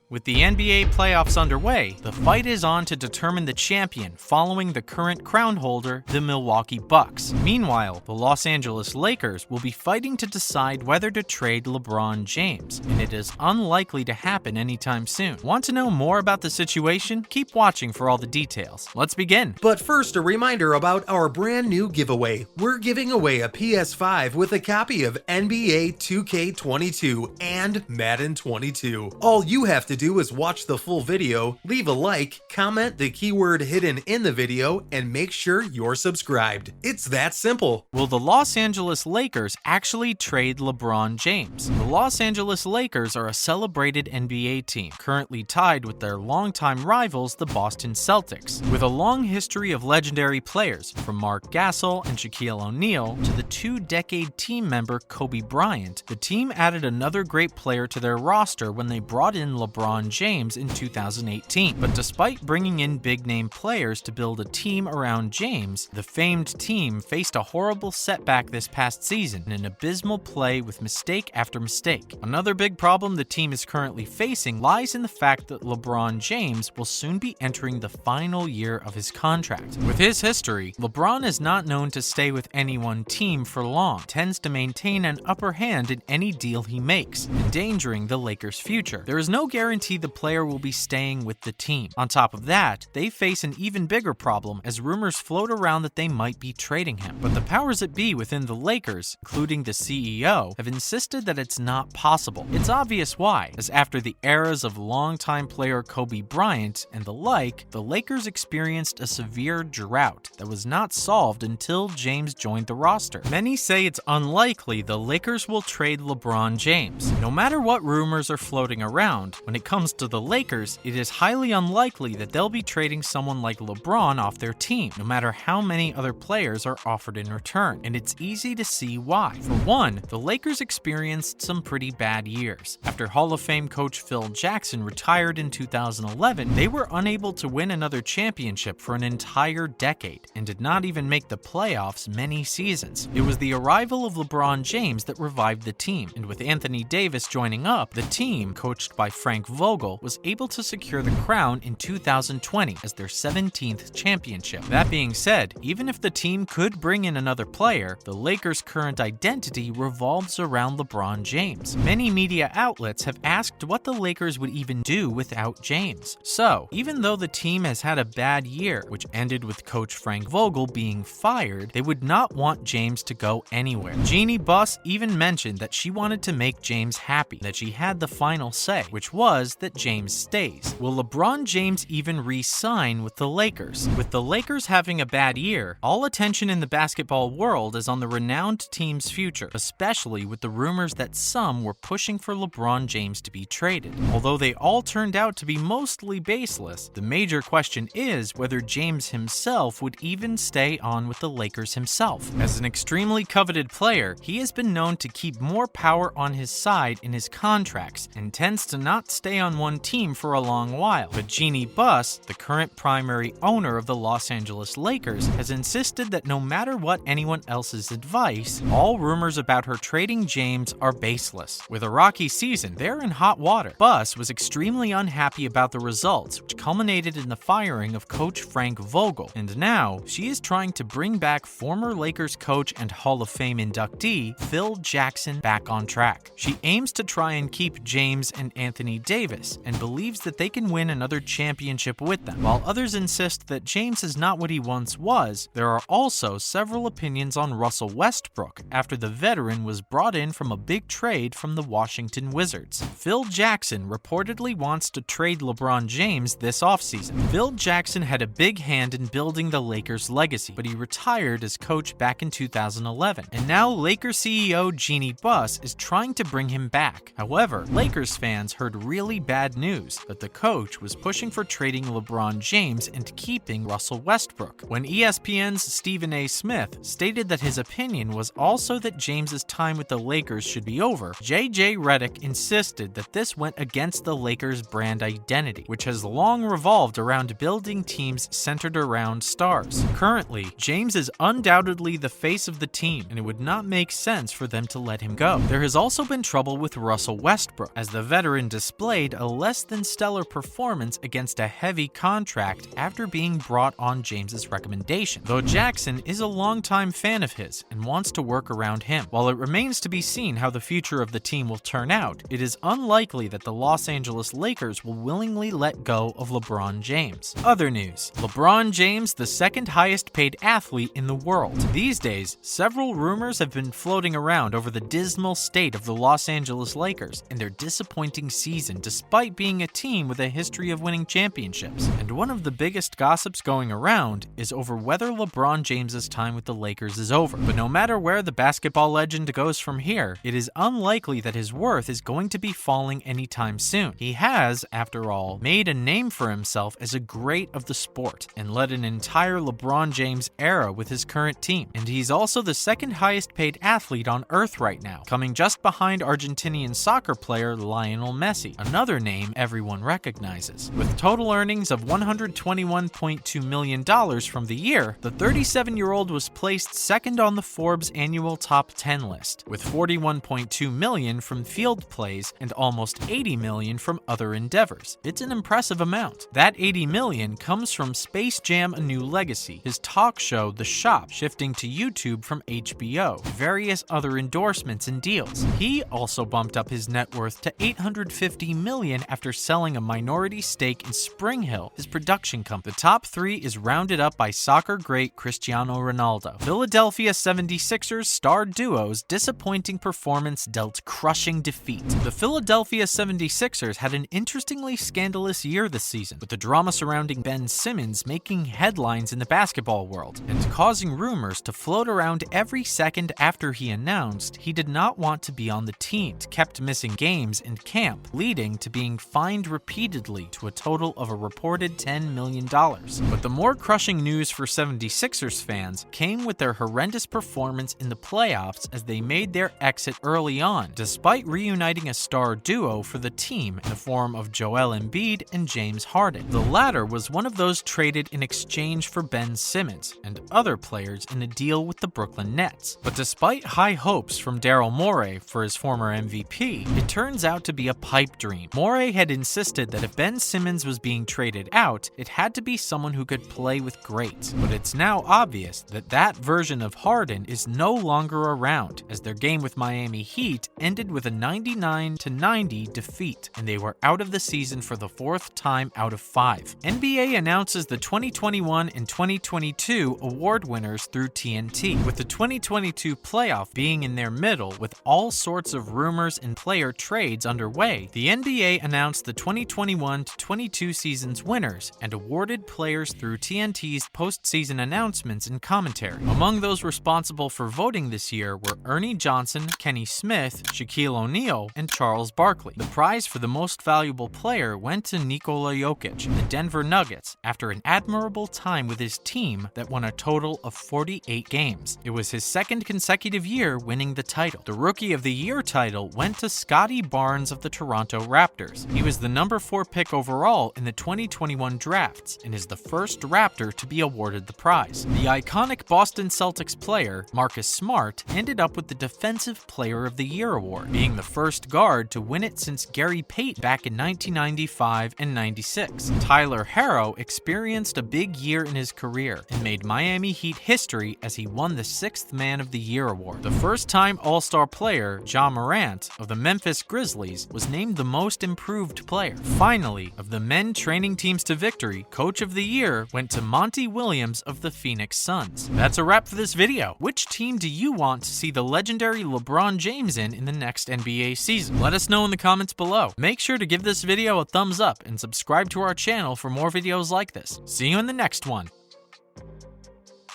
With the NBA playoffs underway, the fight is on to determine the champion following the current crown holder, the Milwaukee Bucks. Meanwhile, the Los Angeles Lakers will be fighting to decide whether to trade LeBron James, and it is unlikely to happen anytime soon. Want to know more about the situation? Keep watching for all the details. Let's begin. But first, a reminder about our brand new giveaway. We're giving away a PS5 with a copy of NBA 2K22 and Madden 22. All you have to do is watch the full video, leave a like, comment the keyword hidden in the video, and make sure you're subscribed. It's that simple. Will the Los Angeles Lakers actually trade LeBron James? The Los Angeles Lakers are a celebrated NBA team, currently tied with their longtime rivals, the Boston Celtics. With a long history of legendary players, from Mark Gasol and Shaquille O'Neal to the two-decade team member Kobe Bryant, the team added another great player to their roster when they brought in LeBron James in 2018. But despite bringing in big-name players to build a team around James, the famed team faced a horrible setback this past season in an abysmal play with mistake after mistake. Another big problem the team is currently facing lies in the fact that LeBron James will soon be entering the final year of his contract. With his history, LeBron is not known to stay with any one team for long, tends to maintain an upper hand in any deal he makes, endangering the Lakers' future. There is no guarantee the player will be staying with the team. On top of that, they face an even bigger problem as rumors float around that they might be trading him. But the powers that be within the Lakers, including the CEO, have insisted that it's not possible. It's obvious why, as after the eras of longtime player Kobe Bryant and the like, the Lakers experienced a severe drought that was not solved until James joined the roster. Many say it's unlikely the Lakers will trade LeBron James. No matter what rumors are floating around, when it comes to the Lakers, it is highly unlikely that they'll be trading someone like LeBron off their team, no matter how many other players are offered in return, and it's easy to see why. For one, the Lakers experienced some pretty bad years. After Hall of Fame coach Phil Jackson retired in 2011, they were unable to win another championship for an entire decade, and did not even make the playoffs many seasons. It was the arrival of LeBron James that revived the team, and with Anthony Davis joining up, the team, coached by Frank Vogel, was able to secure the crown in 2020 as their 17th championship. That being said, even if the team could bring in another player, the Lakers' current identity revolves around LeBron James. Many media outlets have asked what the Lakers would even do without James. So, even though the team has had a bad year, which ended with coach Frank Vogel being fired, they would not want James to go anywhere. Jeanie Buss even mentioned that she wanted to make James happy, that she had the final say, which was that James stays. Will LeBron James even re-sign with the Lakers? With the Lakers having a bad year, all attention in the basketball world is on the renowned team's future, especially with the rumors that some were pushing for LeBron James to be traded. Although they all turned out to be mostly baseless, the major question is whether James himself would even stay on with the Lakers himself. As an extremely coveted player, he has been known to keep more power on his side in his contracts and tends to not stay on one team for a long while. But Jeanie Buss, the current primary owner of the Los Angeles Lakers, has insisted that no matter what anyone else's advice, all rumors about her trading James are baseless. With a rocky season, they're in hot water. Buss was extremely unhappy about the results, which culminated in the firing of coach Frank Vogel, and now she is trying to bring back former Lakers coach and Hall of Fame inductee Phil Jackson back on track. She aims to try and keep James and Anthony Davis, and believes that they can win another championship with them. While others insist that James is not what he once was, there are also several opinions on Russell Westbrook after the veteran was brought in from a big trade from the Washington Wizards. Phil Jackson reportedly wants to trade LeBron James this offseason. Phil Jackson had a big hand in building the Lakers' legacy, but he retired as coach back in 2011, and now Lakers CEO Jeanie Buss is trying to bring him back. However, Lakers fans heard really bad news that the coach was pushing for trading LeBron James and keeping Russell Westbrook, when ESPN's Stephen A. Smith stated that his opinion was also that James's time with the Lakers should be over. JJ Redick insisted that this went against the Lakers' brand identity, which has long revolved around building teams centered around stars. Currently, James is undoubtedly the face of the team, and it would not make sense for them to let him go. There has also been trouble with Russell Westbrook, as the veteran displayed displayed a less than stellar performance against a heavy contract after being brought on James's recommendation, though Jackson is a longtime fan of his and wants to work around him. While it remains to be seen how the future of the team will turn out, it is unlikely that the Los Angeles Lakers will willingly let go of LeBron James. Other news: LeBron James, the second highest paid athlete in the world. These days, several rumors have been floating around over the dismal state of the Los Angeles Lakers and their disappointing season despite being a team with a history of winning championships. And one of the biggest gossips going around is over whether LeBron James's time with the Lakers is over. But no matter where the basketball legend goes from here, it is unlikely that his worth is going to be falling anytime soon. He has, after all, made a name for himself as a great of the sport and led an entire LeBron James era with his current team. And he's also the second highest paid athlete on earth right now, coming just behind Argentinian soccer player Lionel Messi, another name everyone recognizes. With total earnings of $121.2 million from the year, the 37-year-old was placed second on the Forbes annual top 10 list, with $41.2 million from field plays and almost $80 million from other endeavors. It's an impressive amount. That $80 million comes from Space Jam: A New Legacy, his talk show The Shop shifting to YouTube from HBO, various other endorsements and deals. He also bumped up his net worth to $850 million after selling a minority stake in Spring Hill, his production company. The top three is rounded up by soccer great Cristiano Ronaldo. Philadelphia 76ers star duo's disappointing performance dealt crushing defeat. The Philadelphia 76ers had an interestingly scandalous year this season, with the drama surrounding Ben Simmons making headlines in the basketball world and causing rumors to float around every second after he announced he did not want to be on the team, kept missing games and camp, leading to being fined repeatedly to a total of a reported $10 million. But the more crushing news for 76ers fans came with their horrendous performance in the playoffs as they made their exit early on, despite reuniting a star duo for the team in the form of Joel Embiid and James Harden. The latter was one of those traded in exchange for Ben Simmons and other players in a deal with the Brooklyn Nets. But despite high hopes from Daryl Morey for his former MVP, it turns out to be a pipe dream. Morey had insisted that if Ben Simmons was being traded out, it had to be someone who could play with greats. But it's now obvious that that version of Harden is no longer around, as their game with Miami Heat ended with a 99-90 defeat, and they were out of the season for the fourth time out of 5. NBA announces the 2021 and 2022 award winners through TNT, with the 2022 playoff being in their middle with all sorts of rumors and player trades underway. The NBA announced the 2021-22 season's winners and awarded players through TNT's postseason announcements and commentary. Among those responsible for voting this year were Ernie Johnson, Kenny Smith, Shaquille O'Neal, and Charles Barkley. The prize for the most valuable player went to Nikola Jokic, the Denver Nuggets, after an admirable time with his team that won a total of 48 games. It was his second consecutive year winning the title. The Rookie of the Year title went to Scotty Barnes of the Toronto Raptors. He was the number 4 pick overall in the 2021 drafts and is the first Raptor to be awarded the prize. The iconic Boston Celtics player, Marcus Smart, ended up with the Defensive Player of the Year award, being the first guard to win it since Gary Payton back in 1995 and 96. Tyler Herro experienced a big year in his career and made Miami Heat history as he won the 6th Man of the Year award. The first-time All-Star player, Ja Morant of the Memphis Grizzlies, was named the Most Improved Player. Finally, of the men training teams to victory, Coach of the Year went to Monty Williams of the Phoenix Suns. That's a wrap for this video. Which team do you want to see the legendary LeBron James in the next NBA season? Let us know in the comments below. Make sure to give this video a thumbs up and subscribe to our channel for more videos like this. See you in the next one.